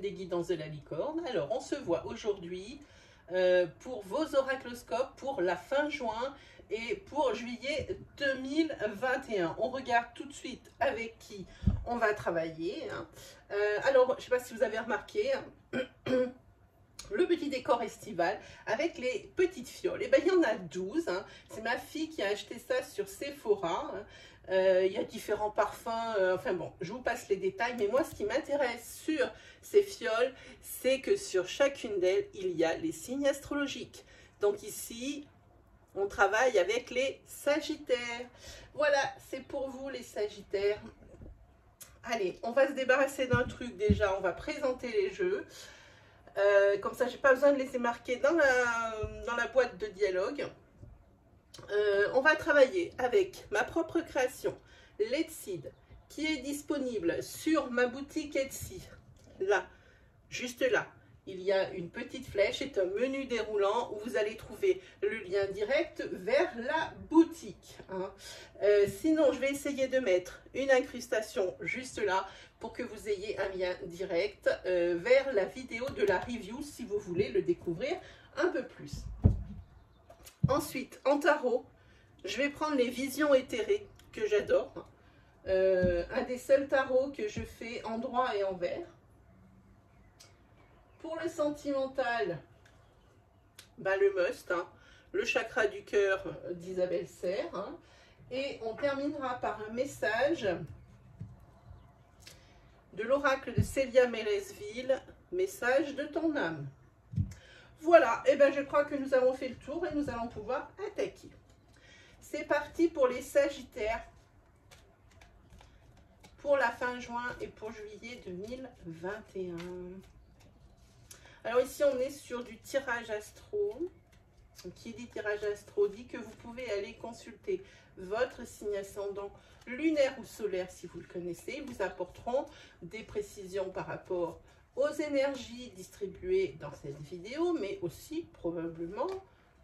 des guidances de la licorne. Alors, on se voit aujourd'hui pour vos oracloscopes pour la fin juin et pour juillet 2021. On regarde tout de suite avec qui on va travailler. Alors, je ne sais pas si vous avez remarqué, le petit décor estival avec les petites fioles. Et bien, il y en a 12. C'est ma fille qui a acheté ça sur Sephora. Il y a différents parfums. Enfin bon, je vous passe les détails. Mais moi, ce qui m'intéresse sur ces fioles, c'est que sur chacune d'elles, il y a les signes astrologiques. Donc ici, on travaille avec les Sagittaires. Voilà, c'est pour vous les Sagittaires. Allez, on va se débarrasser d'un truc déjà. On va présenter les jeux. Comme ça, j'ai pas besoin de les marquer dans la boîte de dialogue. On va travailler avec ma propre création, l'Etseed, qui est disponible sur ma boutique Etsy. Là, juste là, il y a une petite flèche, c'est un menu déroulant où vous allez trouver le lien direct vers la boutique. Sinon, je vais essayer de mettre une incrustation juste là pour que vous ayez un lien direct vers la vidéo de la review si vous voulez le découvrir un peu plus. Ensuite, en tarot, je vais prendre les visions éthérées que j'adore. Un des seuls tarots que je fais en droit et en vert. Pour le sentimental, le must, le chakra du cœur d'Isabelle Serre. Et on terminera par un message de l'oracle de Célia Mérezville, message de ton âme. Voilà, et je crois que nous avons fait le tour et nous allons pouvoir attaquer. C'est parti pour les Sagittaires pour la fin juin et pour juillet 2021. Alors ici, on est sur du tirage astro. Qui dit tirage astro dit que vous pouvez aller consulter votre signe ascendant lunaire ou solaire si vous le connaissez. Ils vous apporteront des précisions par rapport aux énergies distribuées dans cette vidéo, mais aussi probablement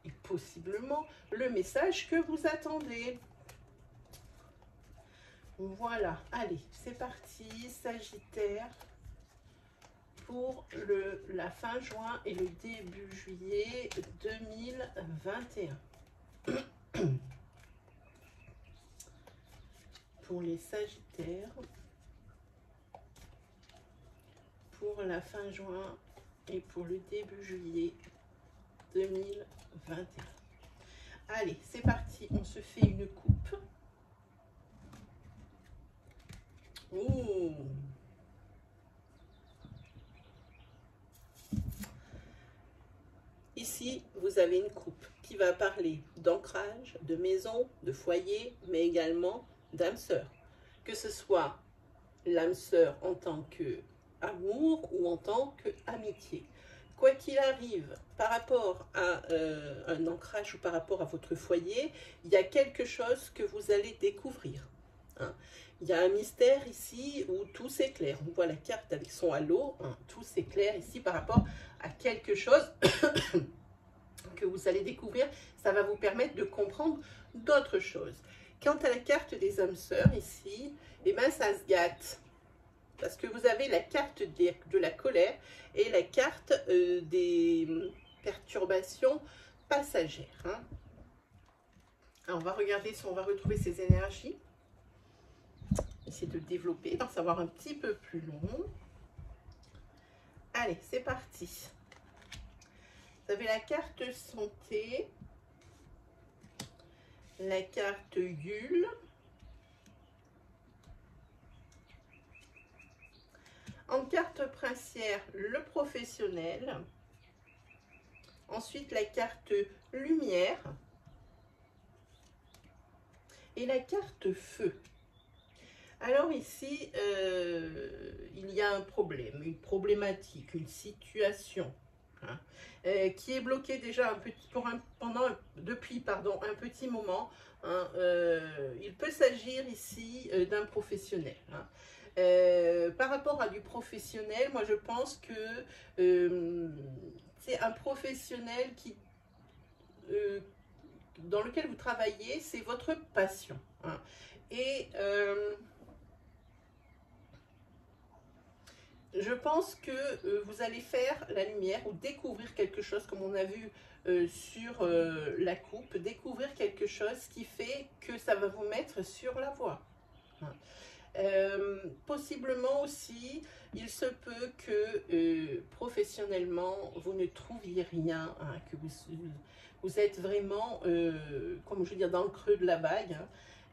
et possiblement le message que vous attendez. Voilà, allez, c'est parti, Sagittaire, pour la fin juin et le début juillet 2021. Pour les Sagittaires, pour la fin juin et pour le début juillet 2021. Allez, c'est parti, on se fait une coupe. Oh. Ici, vous avez une coupe qui va parler d'ancrage, de maison, de foyer, mais également d'âme sœur. Que ce soit l'âme sœur en tant que amour ou en tant qu'amitié. Quoi qu'il arrive, par rapport à un ancrage ou par rapport à votre foyer, il y a quelque chose que vous allez découvrir. Il y a un mystère ici où tout s'éclaire. On voit la carte avec son halo, tout s'éclaire ici par rapport à quelque chose que vous allez découvrir. Ça va vous permettre de comprendre d'autres choses. Quant à la carte des âmes sœurs ici, ça se gâte. Parce que vous avez la carte de la colère et la carte des perturbations passagères. Alors, on va regarder si on va retrouver ces énergies. Essayer de développer, d'en savoir un petit peu plus long. Allez, c'est parti. Vous avez la carte santé, la carte Yule, en carte princière, le professionnel, ensuite la carte lumière et la carte feu. Alors ici, il y a un problème, une problématique, une situation qui est bloquée déjà depuis un petit moment. Il peut s'agir ici d'un professionnel. Par rapport à du professionnel, moi je pense que c'est un professionnel dans lequel vous travaillez, c'est votre passion. Et je pense que vous allez faire la lumière ou découvrir quelque chose, comme on a vu sur la coupe, découvrir quelque chose qui fait que ça va vous mettre sur la voie. Hein. Possiblement aussi, il se peut que professionnellement, vous ne trouviez rien, hein, que vous êtes vraiment, comme je veux dire, dans le creux de la vague, hein,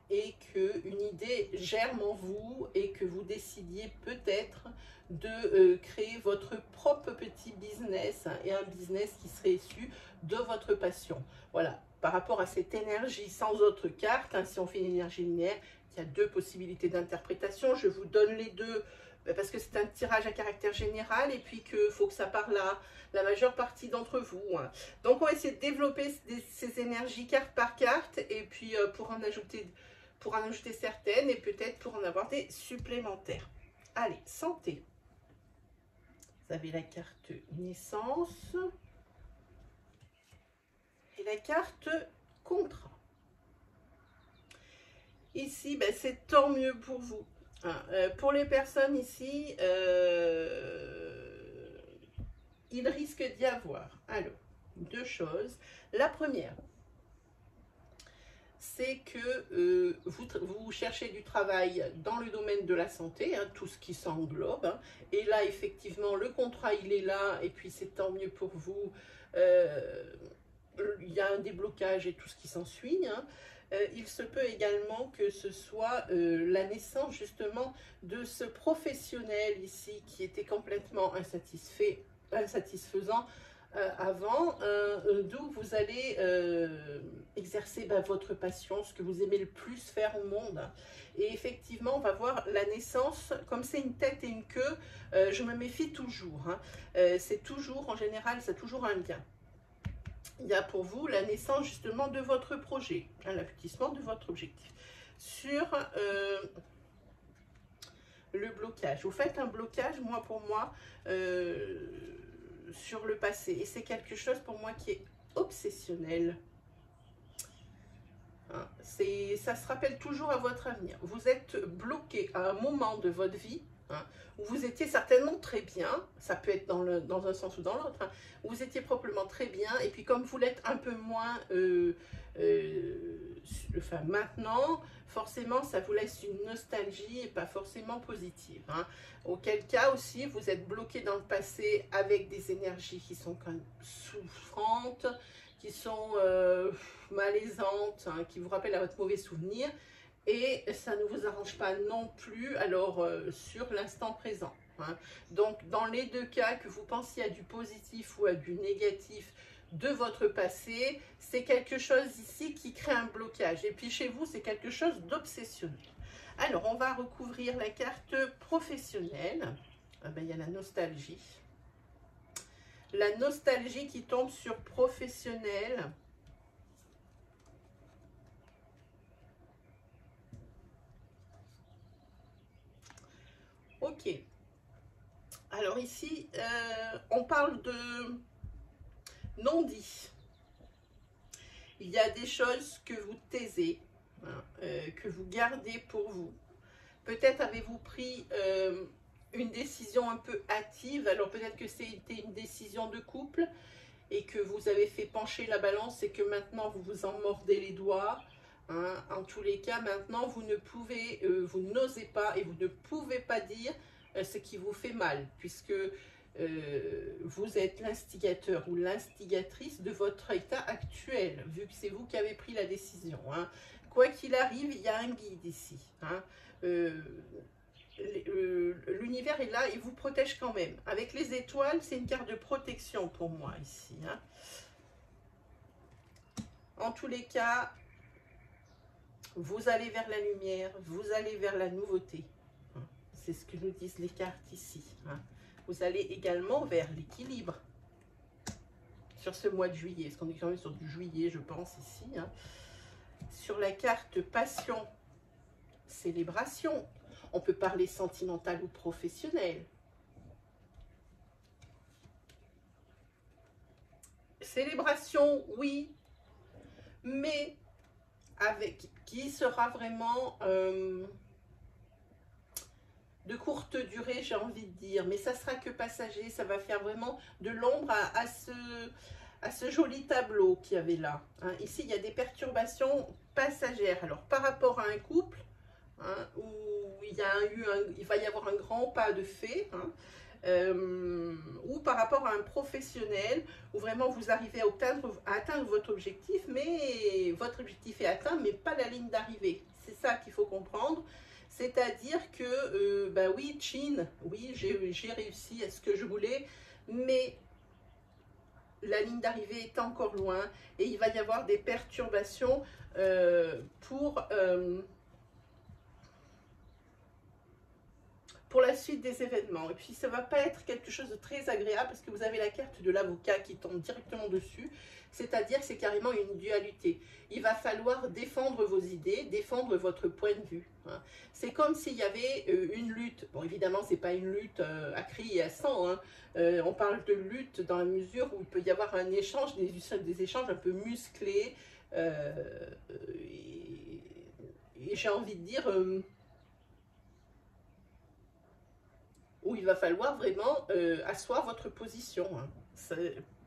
et qu'une idée germe en vous et que vous décidiez peut-être de créer votre propre petit business, hein, et un business qui serait issu de votre passion. Voilà, par rapport à cette énergie sans autre carte, hein, si on fait une énergie linéaire, il y a deux possibilités d'interprétation. Je vous donne les deux parce que c'est un tirage à caractère général et puis qu'il faut que ça parle à la majeure partie d'entre vous. Hein. Donc on va essayer de développer ces énergies carte par carte et puis pour en ajouter certaines et peut-être pour en avoir des supplémentaires. Allez, santé. Vous avez la carte naissance et la carte contrat. Ici, ben, c'est tant mieux pour vous. Hein. Pour les personnes ici, il risque d'y avoir. Alors, deux choses. La première, c'est que vous cherchez du travail dans le domaine de la santé, hein, tout ce qui s'englobe. Hein, et là, effectivement, le contrat, il est là, et puis c'est tant mieux pour vous. Il y a un déblocage et tout ce qui s'ensuit. Hein. Il se peut également que ce soit la naissance, justement, de ce professionnel ici qui était complètement insatisfaisant avant, d'où vous allez exercer votre passion, ce que vous aimez le plus faire au monde. Et effectivement, on va voir la naissance, comme c'est une tête et une queue, je me méfie toujours. Hein. C'est toujours, en général, c'est toujours un lien. Il y a pour vous la naissance justement de votre projet, hein, l'aboutissement de votre objectif. Sur le blocage, vous faites un blocage, moi pour moi, sur le passé. Et c'est quelque chose pour moi qui est obsessionnel. Hein, ça se rappelle toujours à votre avenir. Vous êtes bloqué à un moment de votre vie, hein, où vous étiez certainement très bien, ça peut être dans un sens ou dans l'autre, hein, où vous étiez probablement très bien, et puis comme vous l'êtes un peu moins enfin, maintenant, forcément ça vous laisse une nostalgie et pas forcément positive. Hein. Auquel cas aussi, vous êtes bloqué dans le passé avec des énergies qui sont quand même souffrantes, qui sont malaisantes, hein, qui vous rappellent à votre mauvais souvenir. Et ça ne vous arrange pas non plus, alors sur l'instant présent. Hein. Donc, dans les deux cas, que vous pensiez à du positif ou à du négatif de votre passé, c'est quelque chose ici qui crée un blocage. Et puis chez vous, c'est quelque chose d'obsessionnel. Alors, on va recouvrir la carte professionnelle. Ah ben, il y a la nostalgie. La nostalgie qui tombe sur professionnel. Ok. Alors ici, on parle de non-dit. Il y a des choses que vous taisez, hein, que vous gardez pour vous. Peut-être avez-vous pris une décision un peu hâtive. Alors peut-être que c'était une décision de couple et que vous avez fait pencher la balance et que maintenant vous vous en mordez les doigts. Hein. En tous les cas, maintenant, vous n'osez pas et vous ne pouvez pas dire ce qui vous fait mal, puisque vous êtes l'instigateur ou l'instigatrice de votre état actuel, vu que c'est vous qui avez pris la décision. Hein. Quoi qu'il arrive, il y a un guide ici. Hein. L'univers est là et vous protège quand même. Avec les étoiles, c'est une carte de protection pour moi ici. Hein. En tous les cas, vous allez vers la lumière, vous allez vers la nouveauté. C'est ce que nous disent les cartes ici. Hein. Vous allez également vers l'équilibre sur ce mois de juillet. Parce qu'on est quand même sur du juillet, je pense, ici. Hein. Sur la carte passion, célébration. On peut parler sentimental ou professionnel. Célébration, oui, mais avec qui sera vraiment de courte durée, j'ai envie de dire, mais ça sera que passager, ça va faire vraiment de l'ombre à ce joli tableau qu'il y avait là. Hein. Ici, il y a des perturbations passagères. Alors, par rapport à un couple, hein, où il va y avoir un grand pas de fait, hein, ou par rapport à un professionnel, où vraiment vous arrivez à atteindre votre objectif, mais votre objectif est atteint, mais pas la ligne d'arrivée. C'est ça qu'il faut comprendre. C'est-à-dire que, ben oui, Chin, oui, j'ai réussi à ce que je voulais, mais la ligne d'arrivée est encore loin et il va y avoir des perturbations pour la suite des événements. Et puis ça ne va pas être quelque chose de très agréable parce que vous avez la carte de l'avocat qui tombe directement dessus, c'est-à-dire c'est carrément une dualité. Il va falloir défendre vos idées, défendre votre point de vue. Hein. C'est comme s'il y avait une lutte. Bon, évidemment, ce n'est pas une lutte à cri et à sang. Hein. On parle de lutte dans la mesure où il peut y avoir un échange, des échanges un peu musclés. Et j'ai envie de dire... où il va falloir vraiment asseoir votre position. Hein.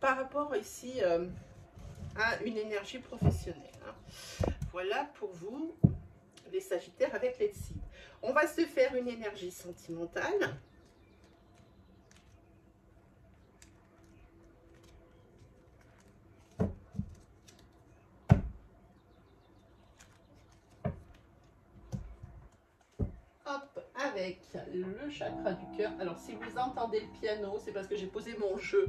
Par rapport ici à une énergie professionnelle. Hein. Voilà pour vous, les Sagittaires avec les Let's. On va se faire une énergie sentimentale. Hop, avec le chakra du cœur. Alors, si vous entendez le piano, c'est parce que j'ai posé mon jeu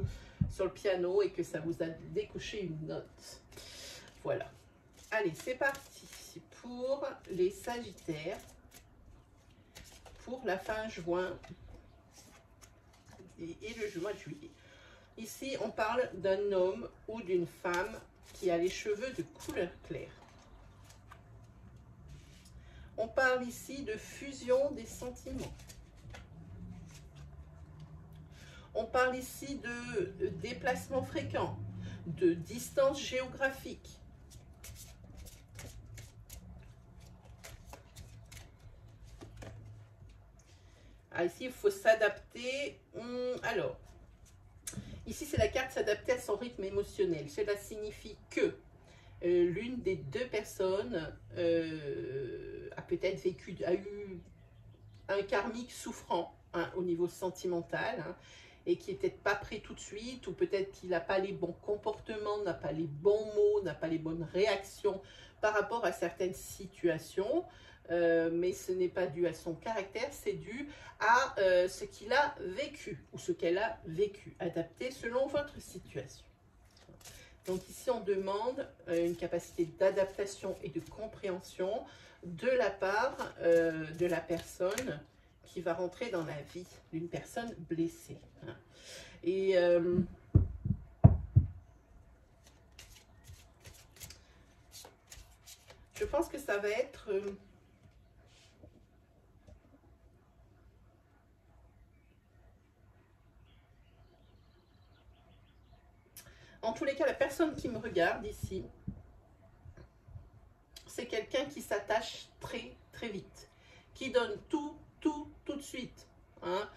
sur le piano et que ça vous a décoché une note. Voilà. Allez, c'est parti pour les Sagittaires pour la fin juin et le mois de juillet. Ici, on parle d'un homme ou d'une femme qui a les cheveux de couleur claire. On parle ici de fusion des sentiments. On parle ici de déplacement fréquent, de distance géographique. Ah, ici, il faut s'adapter. Alors, ici, c'est la carte s'adapter à son rythme émotionnel. Cela signifie que l'une des deux personnes a peut-être a eu un karmique souffrant hein, au niveau sentimental hein, et qui n'est peut-être pas prêt tout de suite, ou peut-être qu'il n'a pas les bons comportements, n'a pas les bons mots, n'a pas les bonnes réactions par rapport à certaines situations. Mais ce n'est pas dû à son caractère, c'est dû à ce qu'il a vécu ou ce qu'elle a vécu, adapté selon votre situation. Donc ici, on demande une capacité d'adaptation et de compréhension de la part de la personne qui va rentrer dans la vie d'une personne blessée. Hein. Et je pense que ça va être... en tous les cas, la personne qui me regarde ici, c'est quelqu'un qui s'attache très, très vite, qui donne tout de suite. Hein.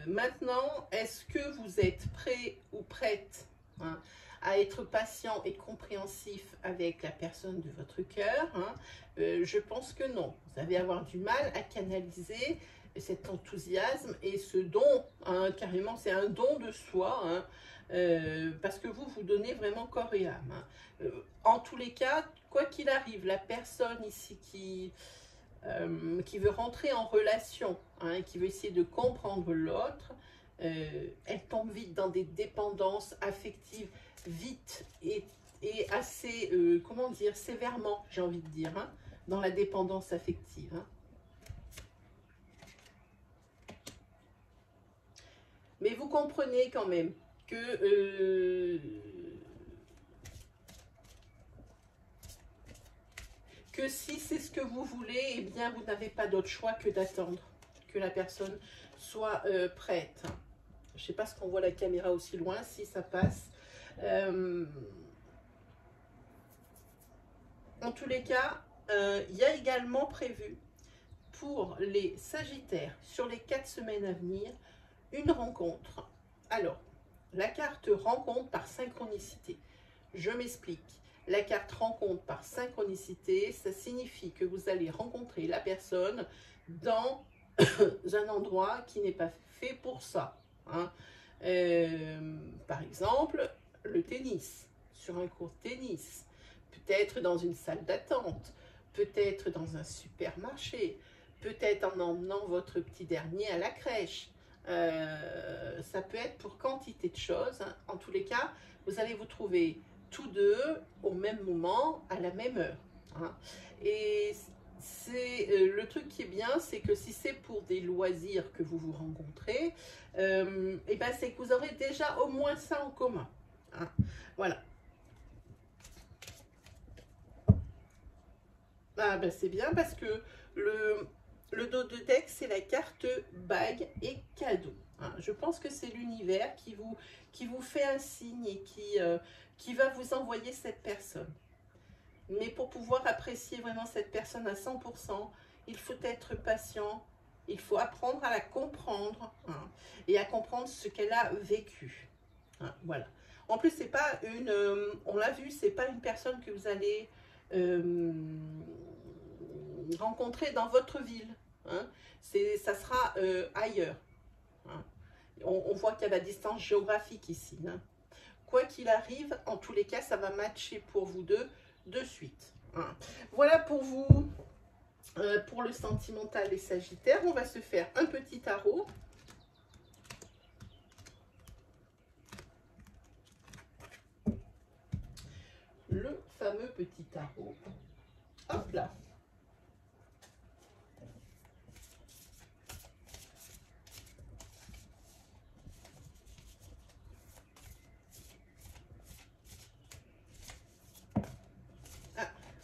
Maintenant, est-ce que vous êtes prêt ou prête hein, à être patient et compréhensif avec la personne de votre cœur hein. Je pense que non. Vous allez avoir du mal à canaliser cet enthousiasme et ce don, hein, carrément, c'est un don de soi, hein, parce que vous donnez vraiment corps et âme. Hein. En tous les cas, quoi qu'il arrive, la personne ici qui veut rentrer en relation, hein, qui veut essayer de comprendre l'autre, elle tombe vite dans des dépendances affectives, vite et assez, comment dire, sévèrement, j'ai envie de dire, hein, dans la dépendance affective. Hein. Mais vous comprenez quand même que si c'est ce que vous voulez, eh bien, vous n'avez pas d'autre choix que d'attendre que la personne soit prête. Je ne sais pas si on voit la caméra aussi loin, si ça passe. En tous les cas, il y a également prévu pour les Sagittaires, sur les 4 semaines à venir, une rencontre. Alors, la carte rencontre par synchronicité. Je m'explique. La carte rencontre par synchronicité, ça signifie que vous allez rencontrer la personne dans un endroit qui n'est pas fait pour ça. Hein. Par exemple, le tennis, sur un court de tennis, peut-être dans une salle d'attente, peut-être dans un supermarché, peut-être en emmenant votre petit dernier à la crèche. Ça peut être pour quantité de choses. Hein. En tous les cas, vous allez vous trouver tous deux au même moment, à la même heure. Hein. Et c'est le truc qui est bien, c'est que si c'est pour des loisirs que vous vous rencontrez, et ben c'est que vous aurez déjà au moins ça en commun. Hein. Voilà. Ah ben c'est bien parce que le dos de deck, c'est la carte bague et cadeau. Hein. Je pense que c'est l'univers qui vous fait un signe et qui va vous envoyer cette personne. Mais pour pouvoir apprécier vraiment cette personne à 100%, il faut être patient, il faut apprendre à la comprendre hein, et à comprendre ce qu'elle a vécu. Hein, voilà. En plus, c'est pas une, on l'a vu, c'est pas une personne que vous allez rencontrer dans votre ville. Hein. Ça sera ailleurs. Hein. On voit qu'il y a la distance géographique ici. Hein. Quoi qu'il arrive, en tous les cas, ça va matcher pour vous deux de suite. Hein. Voilà pour vous, pour le sentimental les Sagittaires. On va se faire un petit tarot. Le fameux petit tarot. Hop là.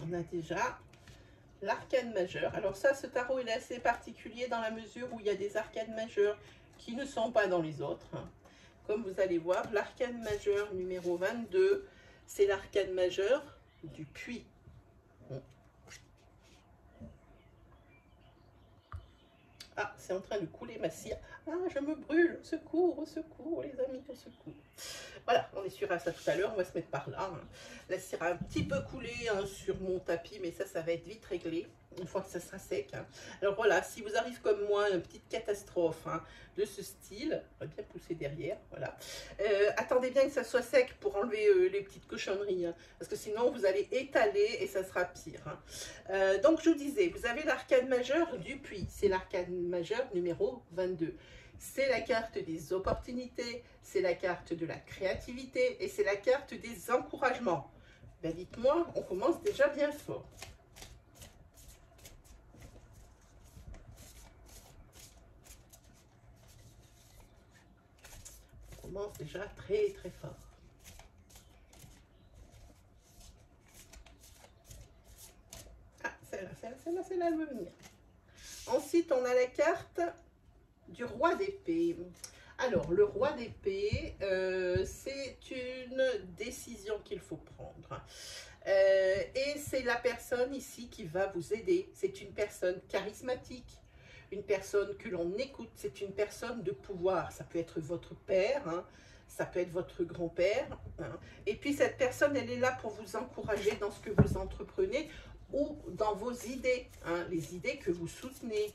On a déjà l'arcane majeur. Alors ça, ce tarot, il est assez particulier dans la mesure où il y a des arcanes majeures qui ne sont pas dans les autres. Comme vous allez voir, l'arcane majeur numéro 22, c'est l'arcane majeur du puits. Ah, c'est en train de couler ma cire. Ah, je me brûle. Au secours, les amis, au secours. Voilà, on est sûr à ça tout à l'heure. On va se mettre par là. Hein. La cire a un petit peu coulé hein, sur mon tapis, mais ça va être vite réglé une fois que ça sera sec. Hein. Alors voilà, si vous arrive comme moi une petite catastrophe hein, de ce style, on va bien pousser derrière, voilà. Attendez bien que ça soit sec pour enlever les petites cochonneries, hein, parce que sinon vous allez étaler et ça sera pire. Hein. Donc je vous disais, vous avez l'arcane majeur du puits, c'est l'arcane majeur numéro 22. C'est la carte des opportunités, c'est la carte de la créativité et c'est la carte des encouragements. Ben dites-moi, on commence déjà bien fort. On commence déjà très très fort. Ah, celle-là, elle veut venir. Ensuite, on a la carte du roi d'épée. Alors, le roi d'épée, c'est une décision qu'il faut prendre. Et c'est la personne ici qui va vous aider. C'est une personne charismatique, une personne que l'on écoute. C'est une personne de pouvoir. Ça peut être votre père, hein, ça peut être votre grand-père. Hein. Et puis, cette personne, elle est là pour vous encourager dans ce que vous entreprenez ou dans vos idées, hein, les idées que vous soutenez.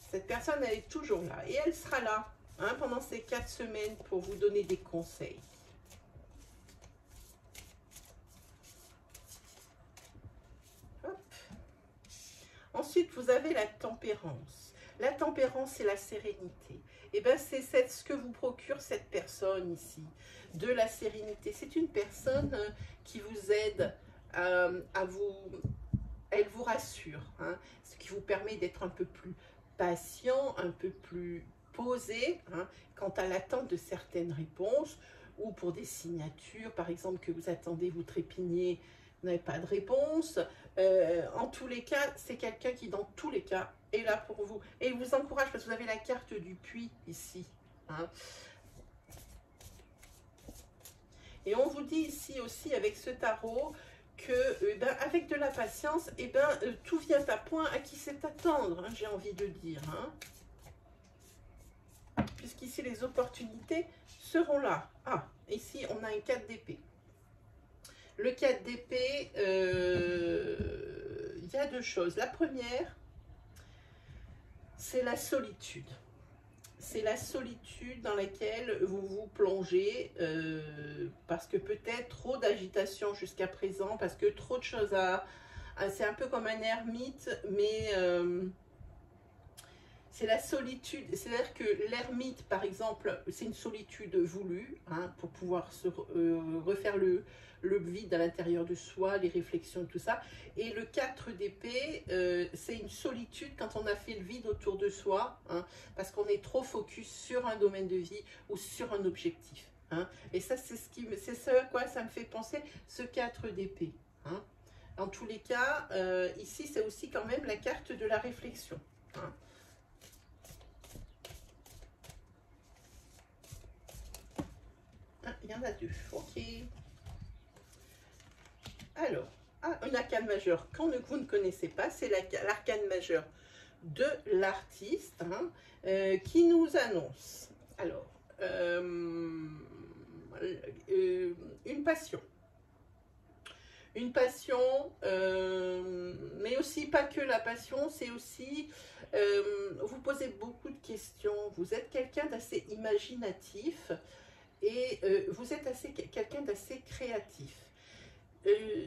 Cette personne, elle est toujours là et elle sera là hein, pendant ces 4 semaines pour vous donner des conseils. Hop. Ensuite, vous avez la tempérance. La tempérance, c'est la sérénité. Et bien, c'est ce que vous procure cette personne ici, de la sérénité. C'est une personne qui vous aide à vous... Elle vous rassure, hein, ce qui vous permet d'être un peu plus patient, un peu plus posé hein, quant à l'attente de certaines réponses ou pour des signatures, par exemple, que vous attendez, vous trépignez, vous n'avez pas de réponse. En tous les cas, c'est quelqu'un qui, dans tous les cas, est là pour vous. Et il vous encourage parce que vous avez la carte du puits ici. Hein. Et on vous dit ici aussi, avec ce tarot, que ben, avec de la patience, tout vient à point à qui sait attendre, hein, j'ai envie de dire. Hein. Puisqu'ici, les opportunités seront là. Ah, ici, on a un 4 d'épée. Le 4 d'épée, il y a deux choses. La première, c'est la solitude. C'est la solitude dans laquelle vous vous plongez parce que peut-être trop d'agitation jusqu'à présent, parce que trop de choses à... C'est un peu comme un ermite, mais c'est la solitude. C'est-à-dire que l'ermite, par exemple, c'est une solitude voulue, hein, pour pouvoir se refaire le vide à l'intérieur de soi, les réflexions, tout ça. Et le 4 d'épée, c'est une solitude quand on a fait le vide autour de soi, hein, parce qu'on est trop focus sur un domaine de vie ou sur un objectif. Hein. Et ça, c'est ce à quoi ça me fait penser, ce 4 d'épée. Hein. En tous les cas, ici, c'est aussi quand même la carte de la réflexion. Hein. Ah, il y en a deux, ok. Alors, un arcane majeur quand vous ne connaissez pas, c'est l'arcane majeur de l'artiste, hein, qui nous annonce, alors, une passion. Une passion, mais aussi pas que la passion, c'est aussi, vous posez beaucoup de questions, vous êtes quelqu'un d'assez imaginatif et vous êtes quelqu'un d'assez créatif.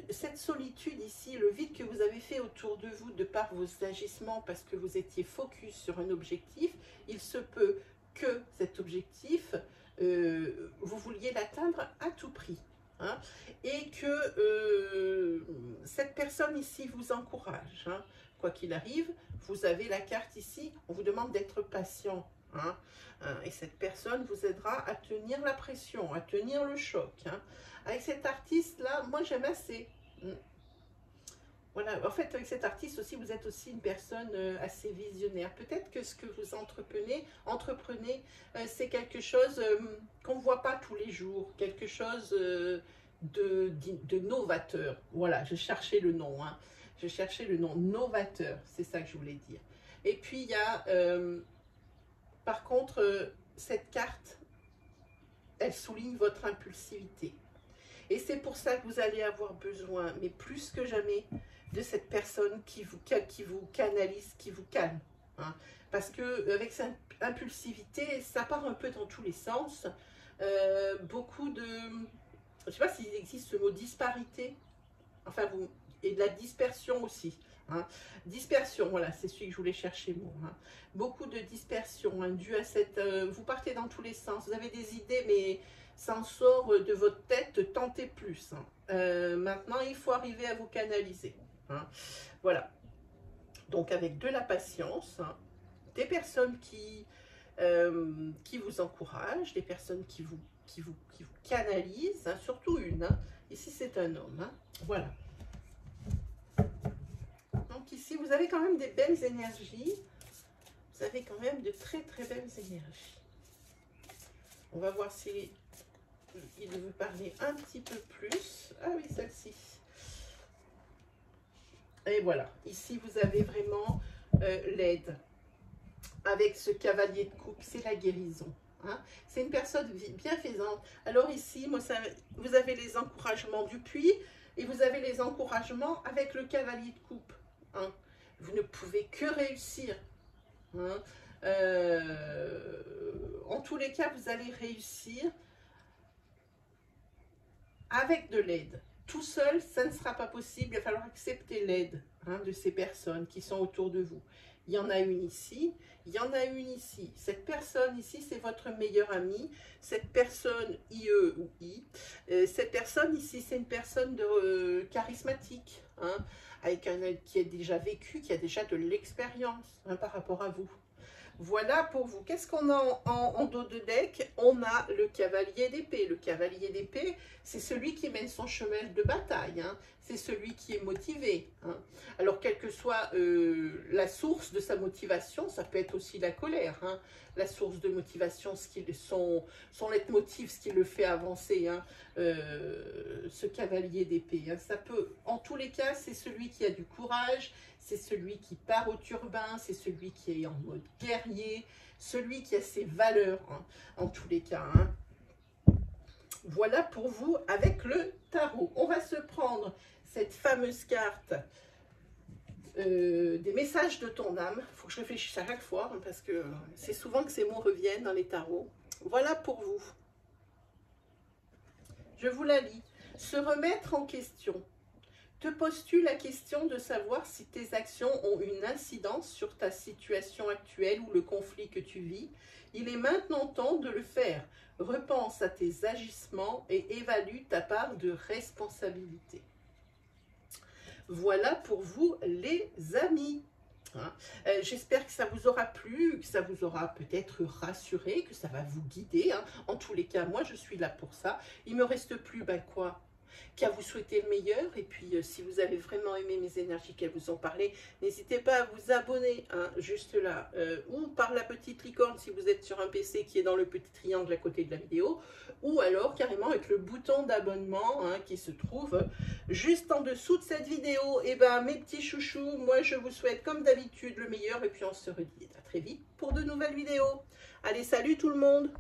Cette solitude ici, le vide que vous avez fait autour de vous de par vos agissements parce que vous étiez focus sur un objectif, il se peut que cet objectif, vous vouliez l'atteindre à tout prix. Hein, et que cette personne ici vous encourage. Hein, quoi qu'il arrive, vous avez la carte ici, on vous demande d'être patient. Hein, et cette personne vous aidera à tenir la pression, à tenir le choc. Hein. Avec cet artiste-là, moi j'aime assez. Voilà, en fait, avec cet artiste aussi, vous êtes aussi une personne assez visionnaire. Peut-être que ce que vous entreprenez, c'est quelque chose qu'on ne voit pas tous les jours, quelque chose de novateur. Voilà, je cherchais le nom, hein. Je cherchais le nom, novateur, c'est ça que je voulais dire. Et puis, il y a, par contre, cette carte, elle souligne votre impulsivité. Et c'est pour ça que vous allez avoir besoin, mais plus que jamais, de cette personne qui vous canalise, qui vous calme. Hein. Parce que avec cette impulsivité, ça part un peu dans tous les sens. Beaucoup de... Je ne sais pas s'il existe ce mot disparité. Enfin, et de la dispersion aussi. Hein. Dispersion, voilà, c'est celui que je voulais chercher, moi. Hein. Beaucoup de dispersion, hein, due à cette... vous partez dans tous les sens. Vous avez des idées, mais... ça en sort de votre tête, tentez plus. Hein. Maintenant, il faut arriver à vous canaliser. Hein. Voilà. Donc, avec de la patience, hein, des personnes qui vous encouragent, des personnes qui vous canalisent, hein, surtout une. Hein. Ici, c'est un homme. Hein. Voilà. Donc, ici, vous avez quand même des belles énergies. Vous avez quand même de très, très belles énergies. On va voir si... il veut parler un petit peu plus. Ah oui, celle-ci. Et voilà. Ici, vous avez vraiment l'aide. Avec ce cavalier de coupe, c'est la guérison. Hein. C'est une personne bienfaisante. Alors ici, moi, vous avez les encouragements du puits et vous avez les encouragements avec le cavalier de coupe. Hein. Vous ne pouvez que réussir. Hein. En tous les cas, vous allez réussir avec de l'aide. Tout seul, ça ne sera pas possible. Il va falloir accepter l'aide, hein, de ces personnes qui sont autour de vous. Il y en a une ici, il y en a une ici. Cette personne ici, c'est votre meilleur ami. Cette personne, IE ou I, cette personne ici, c'est une personne charismatique, hein, avec qui a déjà vécu, qui a déjà de l'expérience, hein, par rapport à vous. Voilà pour vous. Qu'est-ce qu'on a en dos de deck? On a le cavalier d'épée. Le cavalier d'épée, c'est celui qui mène son chemin de bataille. Hein. c'est celui qui est motivé. Hein. Alors, quelle que soit la source de sa motivation, ça peut être aussi la colère. Hein. La source de motivation, son leitmotiv, ce qui le fait avancer, hein, ce cavalier d'épée. Hein. Ça peut, en tous les cas, c'est celui qui a du courage, c'est celui qui part au turbin, c'est celui qui est en mode guerrier, celui qui a ses valeurs, hein, en tous les cas. Hein. Voilà pour vous avec le tarot. On va se prendre cette fameuse carte des messages de ton âme. Il faut que je réfléchisse à chaque fois, hein, parce que c'est souvent que ces mots reviennent dans les tarots. Voilà pour vous. Je vous la lis. Se remettre en question. Te poses-tu la question de savoir si tes actions ont une incidence sur ta situation actuelle ou le conflit que tu vis? Il est maintenant temps de le faire. Repense à tes agissements et évalue ta part de responsabilité. Voilà pour vous les amis. Hein. J'espère que ça vous aura plu, que ça vous aura peut-être rassuré, que ça va vous guider. Hein. En tous les cas, moi je suis là pour ça. Il me reste plus, quoi, qu'à vous souhaiter le meilleur. Et puis, si vous avez vraiment aimé mes énergies, qu'elles vous ont parlé, n'hésitez pas à vous abonner, hein, juste là, ou par la petite licorne si vous êtes sur un PC qui est dans le petit triangle à côté de la vidéo, ou alors carrément avec le bouton d'abonnement, hein, qui se trouve juste en dessous de cette vidéo. Et ben, mes petits chouchous, moi je vous souhaite comme d'habitude le meilleur, et puis on se redit à très vite pour de nouvelles vidéos. Allez, salut tout le monde!